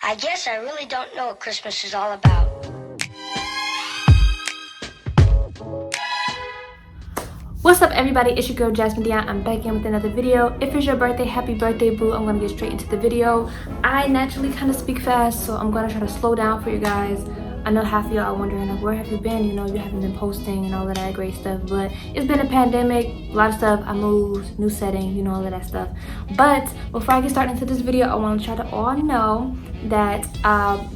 I guess I really don't know what Christmas is all about. What's up everybody, it's your girl Jasmine Dion. I'm back in with another video. If it's your birthday, happy birthday boo. I'm gonna get straight into the video. I naturally kind of speak fast, so I'm gonna try to slow down for you guys. I know half of y'all are wondering like, where have you been? You know, you haven't been posting and all of that great stuff, but it's been a pandemic, a lot of stuff. I moved, new setting, you know, all of that stuff. But before I get started into this video, I want to try to all know that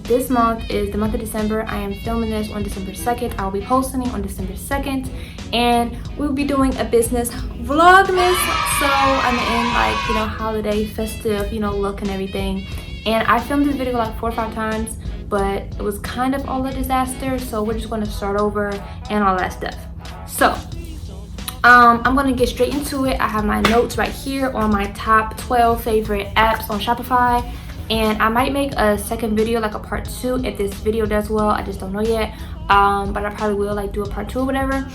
this month is the month of December. I am filming this on December 2nd. I'll be posting it on December 2nd, and we'll be doing a business vlogmas. So I'm in like, you know, holiday festive, you know, look and everything. And I filmed this video like 4 or 5 times, but it was kind of all a disaster, so we're just going to start over and all that stuff. So I'm going to get straight into it. I have my notes right here on my top 12 favorite apps on Shopify, and I might make a second video, like a part 2, if this video does well. I just don't know yet, but I probably will like do a part 2 or whatever,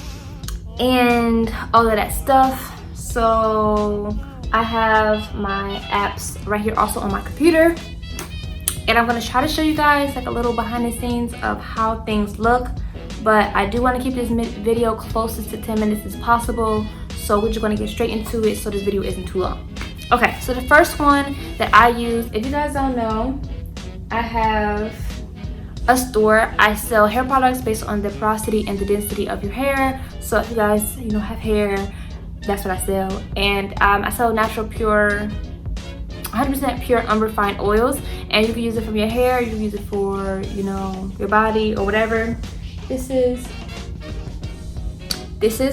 and all of that stuff. So I have my apps right here also on my computer, and I'm going to try to show you guys like a little behind the scenes of how things look, but I do want to keep this video closest to 10 minutes as possible, so we're just going to get straight into it so this video isn't too long. Okay, so the first one that I use, if you guys don't know, I have a store. I sell hair products based on the porosity and the density of your hair. So if you guys, you know, have hair, that's what I sell. And I sell natural, pure, 100% pure unrefined oils, and you can use it from your hair, you can use it for, you know, your body or whatever. This is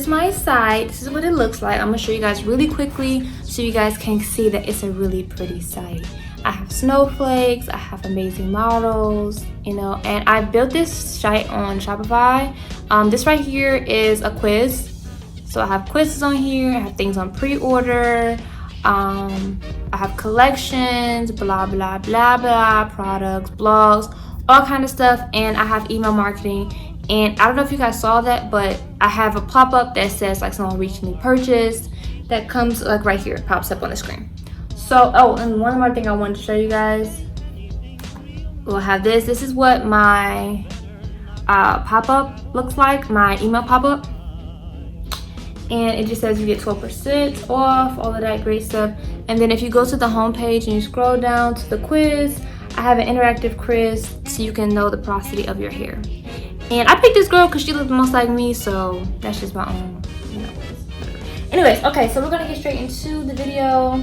my site. This is what it looks like. I'm gonna show you guys really quickly so you guys can see that it's a really pretty site. I have snowflakes, I have amazing models, you know, and I built this site on Shopify. This right here is a quiz. So I have quizzes on here, I have things on pre-order, I have collections, blah blah blah blah, products, blogs, all kind of stuff, and I have email marketing. And I don't know if you guys saw that, but I have a pop-up that says like someone recently purchased, that comes like right here, it pops up on the screen. So oh, and one more thing I wanted to show you guys. We'll have this is what my pop-up looks like, my email pop-up. And it just says you get 12% off, all of that great stuff. And then if you go to the home page and you scroll down to the quiz, I have an interactive quiz so you can know the porosity of your hair. And I picked this girl because she looked the most like me, so that's just my own, you know. Anyways, okay, so we're gonna get straight into the video.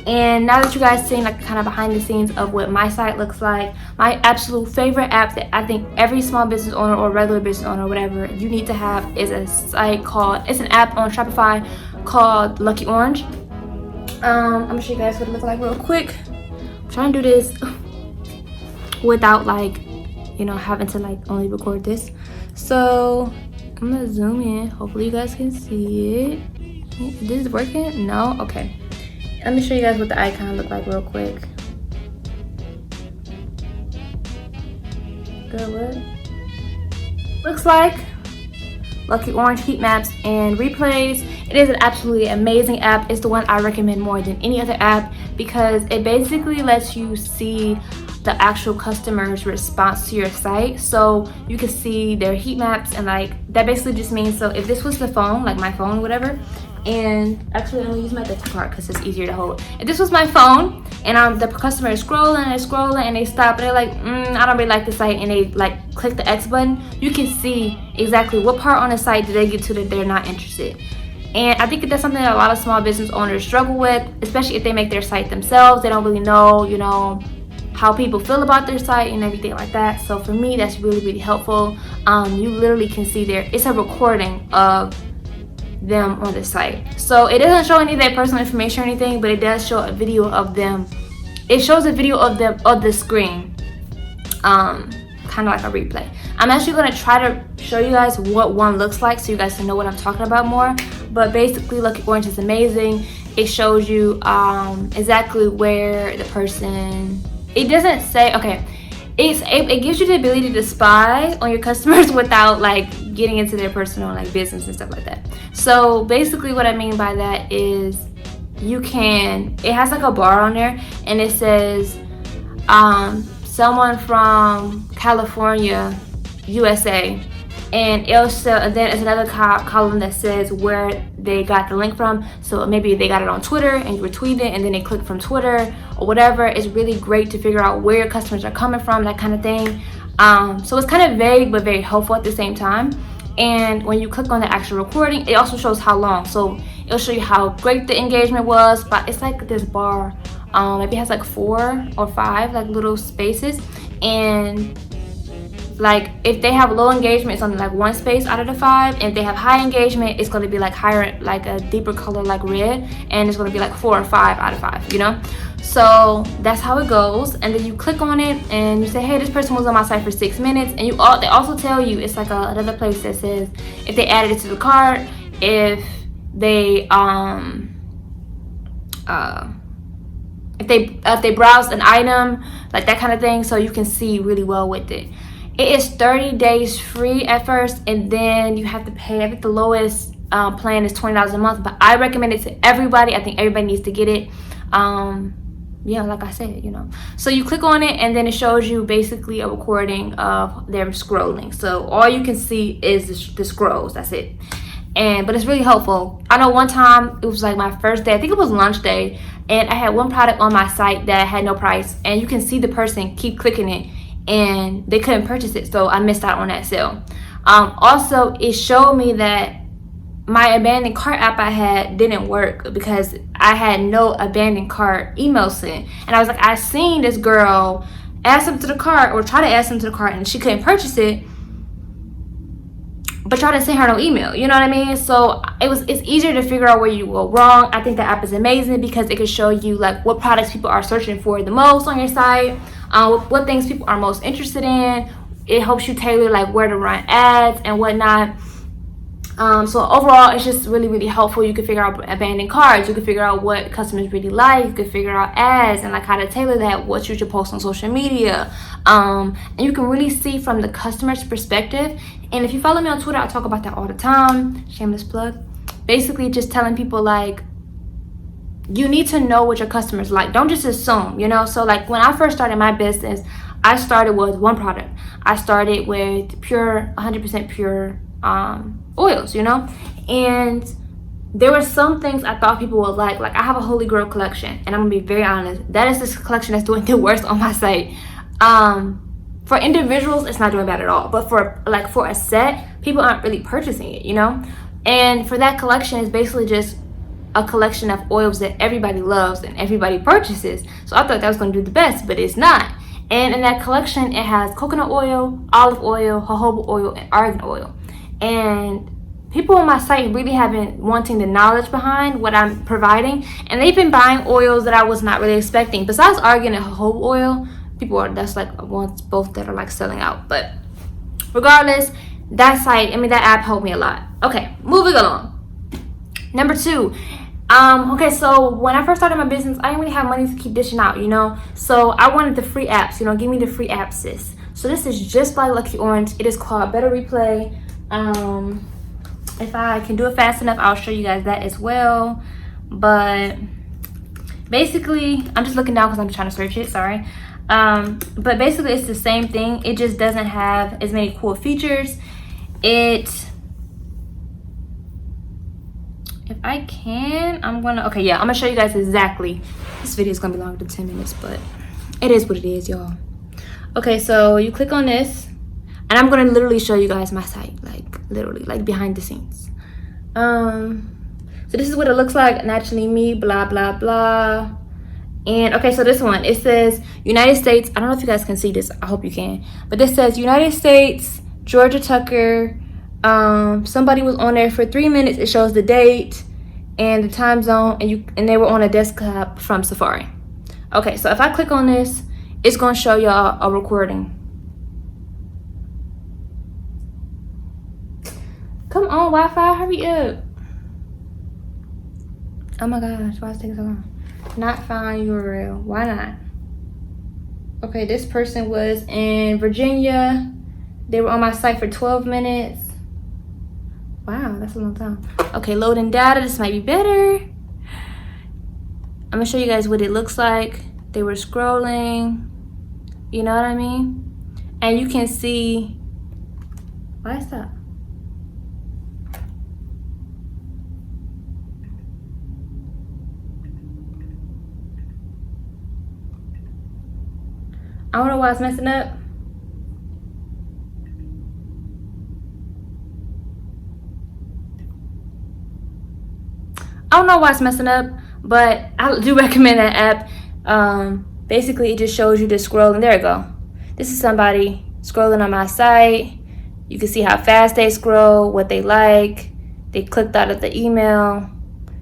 And now that you guys seen like kind of behind the scenes of what my site looks like, my absolute favorite app that I think every small business owner or regular business owner or whatever you need to have is a site called, it's an app on Shopify called Lucky Orange. I'm gonna show you guys what it looks like real quick. I'm trying to do this without like, you know, having to like only record this. So I'm gonna zoom in, hopefully you guys can see it. This is working? No? Okay. Let me show you guys what the icon look like real quick. Good, what? Looks like Lucky Orange heat maps and replays. It is an absolutely amazing app. It's the one I recommend more than any other app because it basically lets you see the actual customer's response to your site, so you can see their heat maps. And like that basically just means, so if this was the phone, like my phone or whatever, and actually I'm gonna use my desktop part because it's easier to hold. If this was my phone and the customer is scrolling and they stop and they're like, I don't really like the site, and they like click the X button, you can see exactly what part on the site did they get to that they're not interested. And I think that's something that a lot of small business owners struggle with, especially if they make their site themselves. They don't really know, you know, how people feel about their site and everything like that. So for me, that's really helpful. You literally can see there, it's a recording of them on the site. So it doesn't show any of their personal information or anything, but it does show a video of them. It shows a video of them of the screen, kind of like a replay. I'm actually going to try to show you guys what one looks like so you guys can know what I'm talking about more. But basically Lucky Orange is amazing. It shows you exactly where the person, it doesn't say, okay, it gives you the ability to spy on your customers without like getting into their personal like business and stuff like that. So basically what I mean by that is it has like a bar on there, and it says someone from California, USA, and it'll show, and then it's another column that says where they got the link from. So maybe they got it on Twitter and you retweet it, and then they click from Twitter or whatever. It's really great to figure out where your customers are coming from, that kind of thing. So it's kind of vague but very helpful at the same time. And when you click on the actual recording, it also shows how long. So it'll show you how great the engagement was, but it's like this bar. Maybe it has like 4 or 5 like little spaces, and like if they have low engagement, it's only like 1 space out of the 5, and if they have high engagement, it's going to be like higher, like a deeper color like red, and it's going to be like 4 or 5 out of 5, you know. So that's how it goes. And then you click on it and you say, hey, this person was on my site for 6 minutes, and they also tell you, it's like another place that says if they added it to the cart, if they if they browsed an item, like that kind of thing, so you can see really well with it. It is 30 days free at first, and then you have to pay. I think the lowest plan is $20 a month, but I recommend it to everybody. I think everybody needs to get it. Yeah, like I said, you know. So you click on it, and then it shows you basically a recording of them scrolling. So all you can see is the scrolls. That's it. But it's really helpful. I know one time it was like my first day, I think it was lunch day, and I had one product on my site that had no price, and you can see the person keep clicking it and they couldn't purchase it, so I missed out on that sale. Also, it showed me that my abandoned cart app I had didn't work because I had no abandoned cart email sent, and I was like, I seen this girl add something to the cart or try to add something to the cart and she couldn't purchase it, but try to send her no email, you know what I mean? So it's easier to figure out where you go wrong. I think the app is amazing because it can show you like what products people are searching for the most on your site, what things people are most interested in. It helps you tailor like where to run ads and whatnot. So overall, it's just really, really helpful. You can figure out abandoned carts. You can figure out what customers really like. You can figure out ads and like how to tailor that, what you should post on social media. And you can really see from the customer's perspective. And if you follow me on Twitter, I talk about that all the time. Shameless plug. Basically just telling people like, you need to know what your customers like. Don't just assume, you know? So like when I first started my business, I started with one product. I started with pure, 100% pure oils, you know? And there were some things I thought people would like I have a Holy Grail collection, and I'm gonna be very honest, that is this collection that's doing the worst on my site. For individuals, it's not doing bad at all, but for a set, people aren't really purchasing it, you know? And for that collection, it's basically just a collection of oils that everybody loves and everybody purchases. So I thought that was gonna do the best, but it's not. And in that collection, it has coconut oil, olive oil, jojoba oil, and argan oil. And people on my site really have been wanting the knowledge behind what I'm providing, and they've been buying oils that I was not really expecting. Besides argan and jojoba oil, that's like both that are like selling out. But regardless, that app helped me a lot. Okay, moving along. Number 2. Okay, so when I first started my business, I didn't really have money to keep dishing out, you know? So I wanted the free apps, you know, give me the free apps, sis. So this is just like Lucky Orange. It is called Better Replay. If I can do it fast enough, I'll show you guys that as well. But basically, I'm just looking down because I'm trying to search it, sorry. But basically it's the same thing. It just doesn't have as many cool features. If I can, I'm gonna show you guys exactly. This video is gonna be longer than 10 minutes, but it is what it is, y'all. Okay, so you click on this, and I'm gonna literally show you guys my site, like behind the scenes. So this is what it looks like. Naturally me, blah blah blah. And okay, so this one, it says United States. I don't know if you guys can see this. I hope you can. But this says United States, Georgia Tucker. Somebody was on there for 3 minutes. It shows the date and the time zone, and they were on a desktop from Safari. Okay, so if I click on this, it's gonna show y'all a recording. Come on, Wi-Fi, hurry up. Oh my gosh, why is it taking so long? Not find URL. Why not? Okay, this person was in Virginia. They were on my site for 12 minutes. Wow, that's a long time. Okay, loading data. This might be better. I'm gonna show you guys what it looks like. They were scrolling. You know what I mean? And you can see, why is that? I don't know why it's messing up. I don't know why it's messing up, but I do recommend that app. Basically, it just shows you to scroll, and there you go. This is somebody scrolling on my site. You can see how fast they scroll, what they like. They clicked out of the email.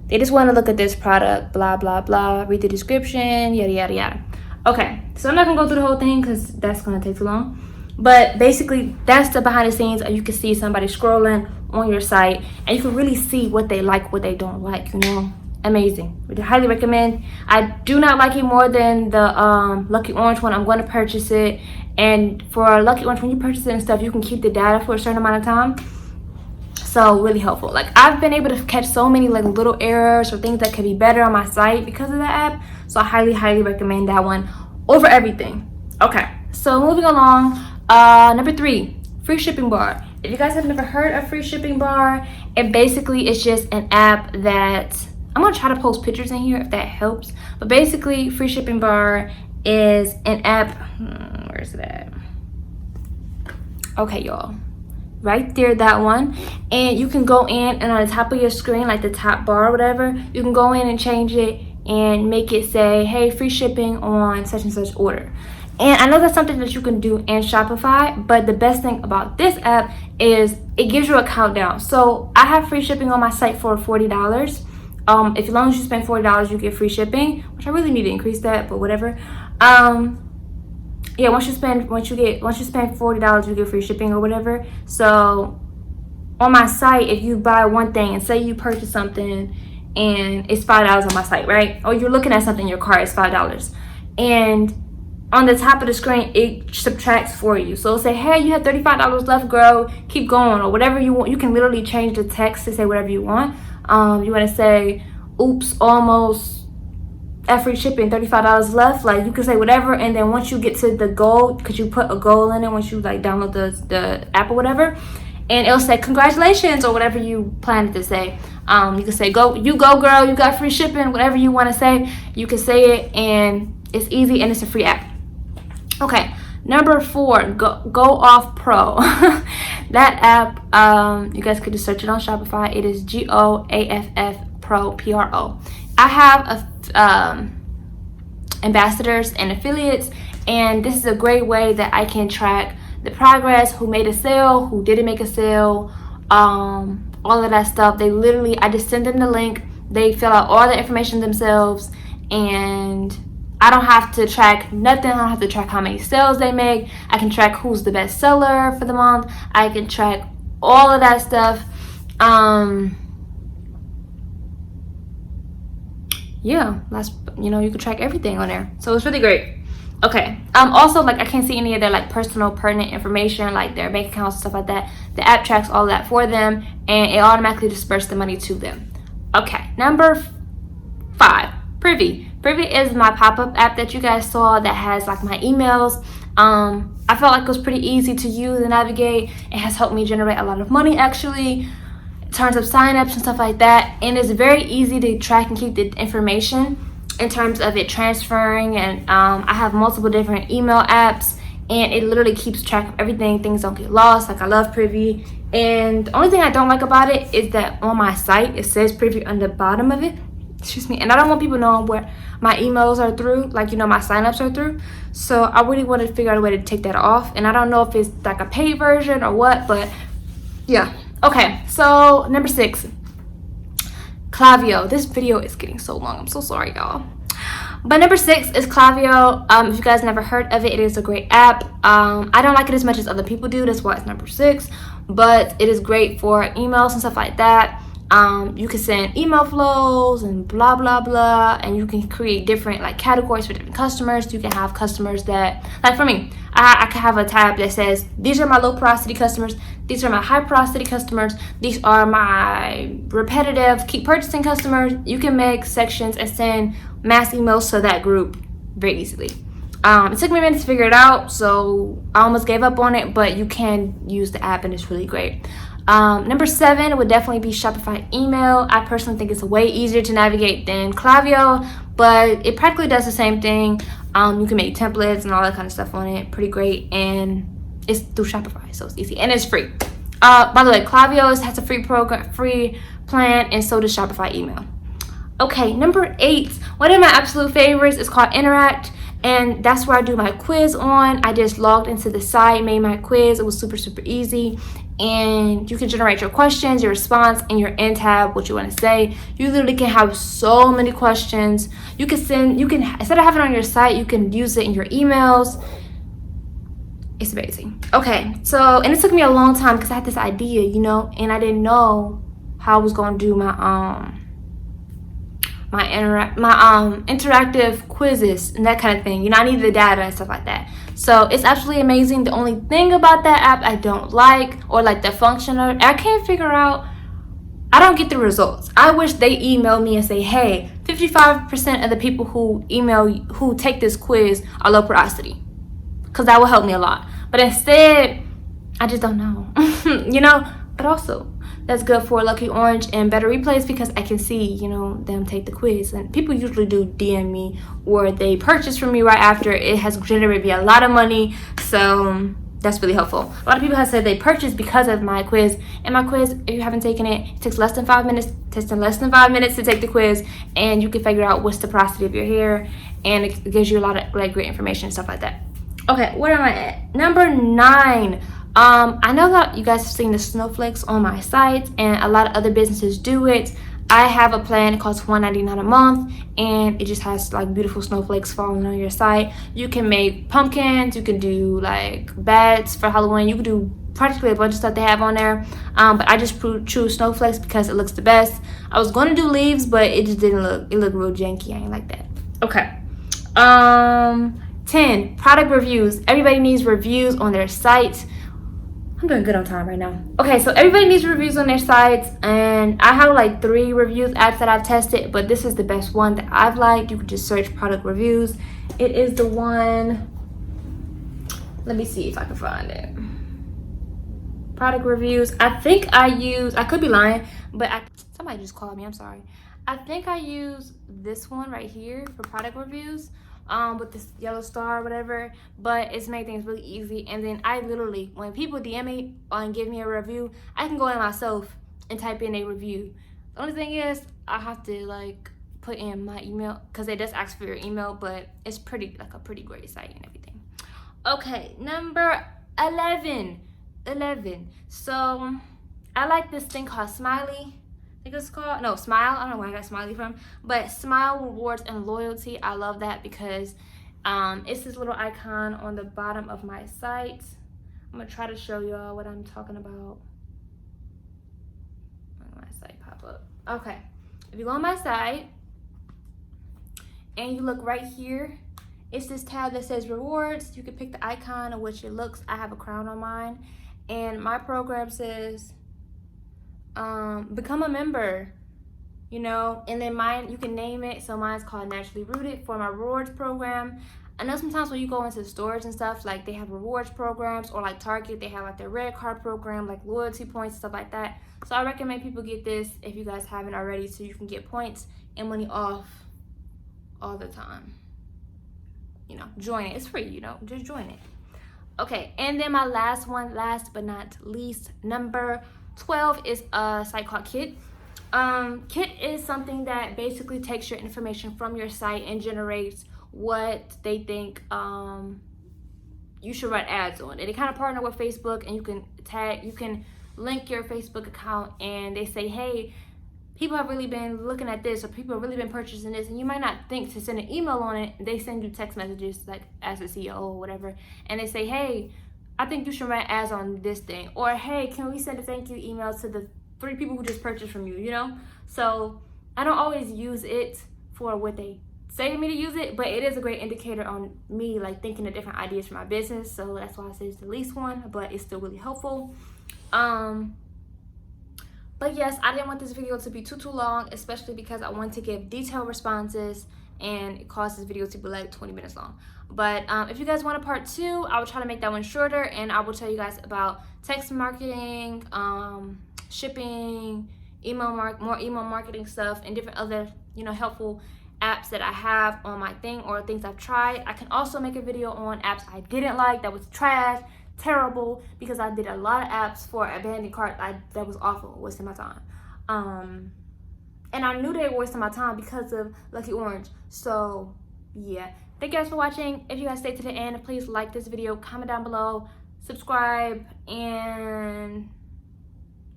They just want to look at this product, blah, blah, blah. Read the description, yada, yada, yada. Okay, so I'm not going to go through the whole thing because that's going to take too long. But basically, that's the behind the scenes. You can see somebody scrolling on your site, and you can really see what they like, what they don't like, you know. Amazing. I highly recommend. I do not like it more than the Lucky Orange one. I'm going to purchase it. And for Lucky Orange, when you purchase it and stuff, you can keep the data for a certain amount of time. So really helpful. Like, I've been able to catch so many like little errors or things that could be better on my site because of the app. So I highly recommend that one over everything. Okay, so moving along. Number 3, free shipping bar. If you guys have never heard of free shipping bar, it basically is just an app that I'm gonna try to post pictures in here if that helps. But basically, free shipping bar is an app. Where's it at? Okay, y'all. Right there, that one. And you can go in, and on the top of your screen, like the top bar or whatever, you can go in and change it and make it say, hey, free shipping on such and such order. And I know that's something that you can do in Shopify, but the best thing about this app is it gives you a countdown. So I have free shipping on my site for $40. If as long as you spend $40, you get free shipping, which I really need to increase that, but whatever. Yeah, once you spend $40, you get free shipping or whatever. So on my site, if you buy one thing and say you purchase something and it's $5 on my site, right? Or you're looking at something in your cart, it's $5. And on the top of the screen, it subtracts for you. So it'll say, hey, you have $35 left, girl, keep going, or whatever you want. You can literally change the text to say whatever you want. You want to say, oops, almost at free shipping, $35 left. Like, you can say whatever, and then once you get to the goal, because you put a goal in it once you like download the app or whatever, and it'll say congratulations or whatever you planned to say. You can say, you go girl, you got free shipping, whatever you want to say, you can say it, and it's easy and it's a free app. Okay, number 4, Go Off Pro. That app, you guys could just search it on Shopify. It is GOAFF Pro, PRO. I have ambassadors and affiliates, and this is a great way that I can track the progress, who made a sale, who didn't make a sale, all of that stuff. I just send them the link, they fill out all the information themselves, and I don't have to track nothing. I don't have to track how many sales they make. I can track who's the best seller for the month. I can track all of that stuff. Yeah, you can track everything on there. So it's really great. Okay. Also, like, I can't see any of their like personal pertinent information, like their bank accounts and stuff like that. The app tracks all that for them, and it automatically disperses the money to them. Okay. Number 5, Privy. Privy is my pop-up app that you guys saw that has like my emails. I felt like it was pretty easy to use and navigate. It has helped me generate a lot of money, actually, in terms of signups and stuff like that. And it's very easy to track and keep the information in terms of it transferring. And I have multiple different email apps, and it literally keeps track of everything. Things don't get lost. Like, I love Privy. And the only thing I don't like about it is that on my site, it says Privy on the bottom of it. Excuse me. And I don't want people knowing where my emails are through, like, my signups are through. So I really want to figure out a way to take that off. And I don't know if it's like a paid version or what, but yeah. Okay, so number 6, Klaviyo. This video is getting so long. I'm so sorry, y'all. But number 6 is Klaviyo. If you guys never heard of it, it is a great app. I don't like it as much as other people do. That's why it's number 6. But it is great for emails and stuff like that. You can send email flows and blah blah blah, and you can create different like categories for different customers. You can have customers that, like for me, I can have a tab that says these are my low porosity customers, these are my high porosity customers, these are my repetitive keep purchasing customers. You can make sections and send mass emails to that group very easily. It took me a minute to figure it out, so I almost gave up on it, but you can use the app and it's really great. Number 7 would definitely be Shopify email. I personally think it's way easier to navigate than Klaviyo, but it practically does the same thing. You can make templates and all that kind of stuff on it. Pretty great, and it's through Shopify, so it's easy and it's free. By the way, Klaviyo has a free plan, and so does Shopify email. Okay, number 8, one of my absolute favorites is called Interact, and that's where I do my quiz on. I just logged into the site, made my quiz. It was super easy, and you can generate your questions, your response, and your end tab, what you want to say. You literally can have so many questions. You can instead of having it on your site, you can use it in your emails. It's amazing. Okay, so, and it took me a long time because I had this idea, you know, and I didn't know how I was going to do my interactive quizzes and that kind of thing. You know, I needed the data and stuff like that. So it's absolutely amazing. The only thing about that app I don't like, or like the function of it, I can't figure out, I don't get the results. I wish they email me and say, hey, 55% of the people who take this quiz are low porosity, because that will help me a lot. But instead, I just don't know. You know, but also that's good for Lucky Orange and better replays, because I can see, you know, them take the quiz. And people usually do DM me, or they purchase from me right after. It has generated me a lot of money, so that's really helpful. A lot of people have said they purchased because of my quiz. And my quiz, if you haven't taken it, it takes less than 5 minutes. It takes less than 5 minutes to take the quiz, and you can figure out what's the porosity of your hair, and it gives you a lot of like great information and stuff like that. Okay, where am I at? Number 9. I know that you guys have seen the snowflakes on my site, and a lot of other businesses do it. I have a plan. It costs $1.99 a month, and it just has like beautiful snowflakes falling on your site. You can make pumpkins. You can do like bats for Halloween. You can do practically a bunch of stuff they have on there. But I just choose snowflakes because it looks the best. I was going to do leaves, but it just didn't look. It looked real janky. I ain't like that. Okay. 10, product reviews. Everybody needs reviews on their site. I'm doing good on time right now. Okay, so everybody needs reviews on their sites, and I have like 3 reviews apps that I've tested, but this is the best one that I've liked. You can just search product reviews. It is the one, let me see if I can find it. Product reviews. I could be lying, but somebody just called me, I'm sorry. I think I use this one right here for product reviews. With this yellow star or whatever, but it's made things really easy. And then I literally, when people DM me and give me a review, I can go in myself and type in a review. The only thing is I have to like put in my email, because it does ask for your email, but it's pretty a pretty great site and everything. Okay, number 11. So I like this thing called Smiley. I think it's called, no, Smile. I don't know where I got Smiley from, but Smile Rewards and Loyalty. I love that because it's this little icon on the bottom of my site. I'm gonna try to show y'all what I'm talking about. Let my site pop up. Okay, if you go on my site and you look right here, it's this tab that says rewards. You can pick the icon of which it looks. I have a crown on mine, and my program says become a member, you know, and then mine, you can name it. So mine's called Naturally Rooted for my rewards program. I know sometimes when you go into stores and stuff, like they have rewards programs, or like Target, they have like their red card program, like loyalty points, stuff like that. So I recommend people get this if you guys haven't already, so you can get points and money off all the time. You know, join it. It's free, you know, just join it. Okay, and then my last one, last but not least, number 12 is a site called Kit. Kit is something that basically takes your information from your site and generates what they think you should run ads on. And they kind of partner with Facebook, and you can link your Facebook account, and they say, hey, people have really been looking at this, or people have really been purchasing this, and you might not think to send an email on it. They send you text messages, like as a CEO or whatever, and they say, hey, I think you should run ads on this thing, or hey, can we send a thank you email to the 3 people who just purchased from you, you know? So I don't always use it for what they say to me to use it, but it is a great indicator on me, like thinking of different ideas for my business. So that's why I say it's the least one, but it's still really helpful. But yes, I didn't want this video to be too long, especially because I want to give detailed responses, and it caused this video to be like 20 minutes long. But if you guys want a part 2, I will try to make that one shorter, and I will tell you guys about text marketing, shipping, more email marketing stuff, and different other, you know, helpful apps that I have on my thing or things I've tried. I can also make a video on apps I didn't like, that was trash, terrible, because I did a lot of apps for abandoned cart that was awful, wasting my time. And I knew they were wasting my time because of Lucky Orange. So yeah, thank you guys for watching. If you guys stay to the end, please like this video, comment down below, subscribe, and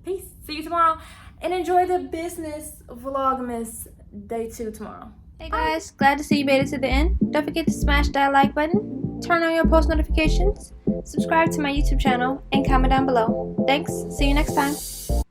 peace. See you tomorrow, and enjoy the business Vlogmas day 2 tomorrow. Hey guys, glad to see you made it to the end. Don't forget to smash that like button, turn on your post notifications, subscribe to my YouTube channel, and comment down below. Thanks. See you next time.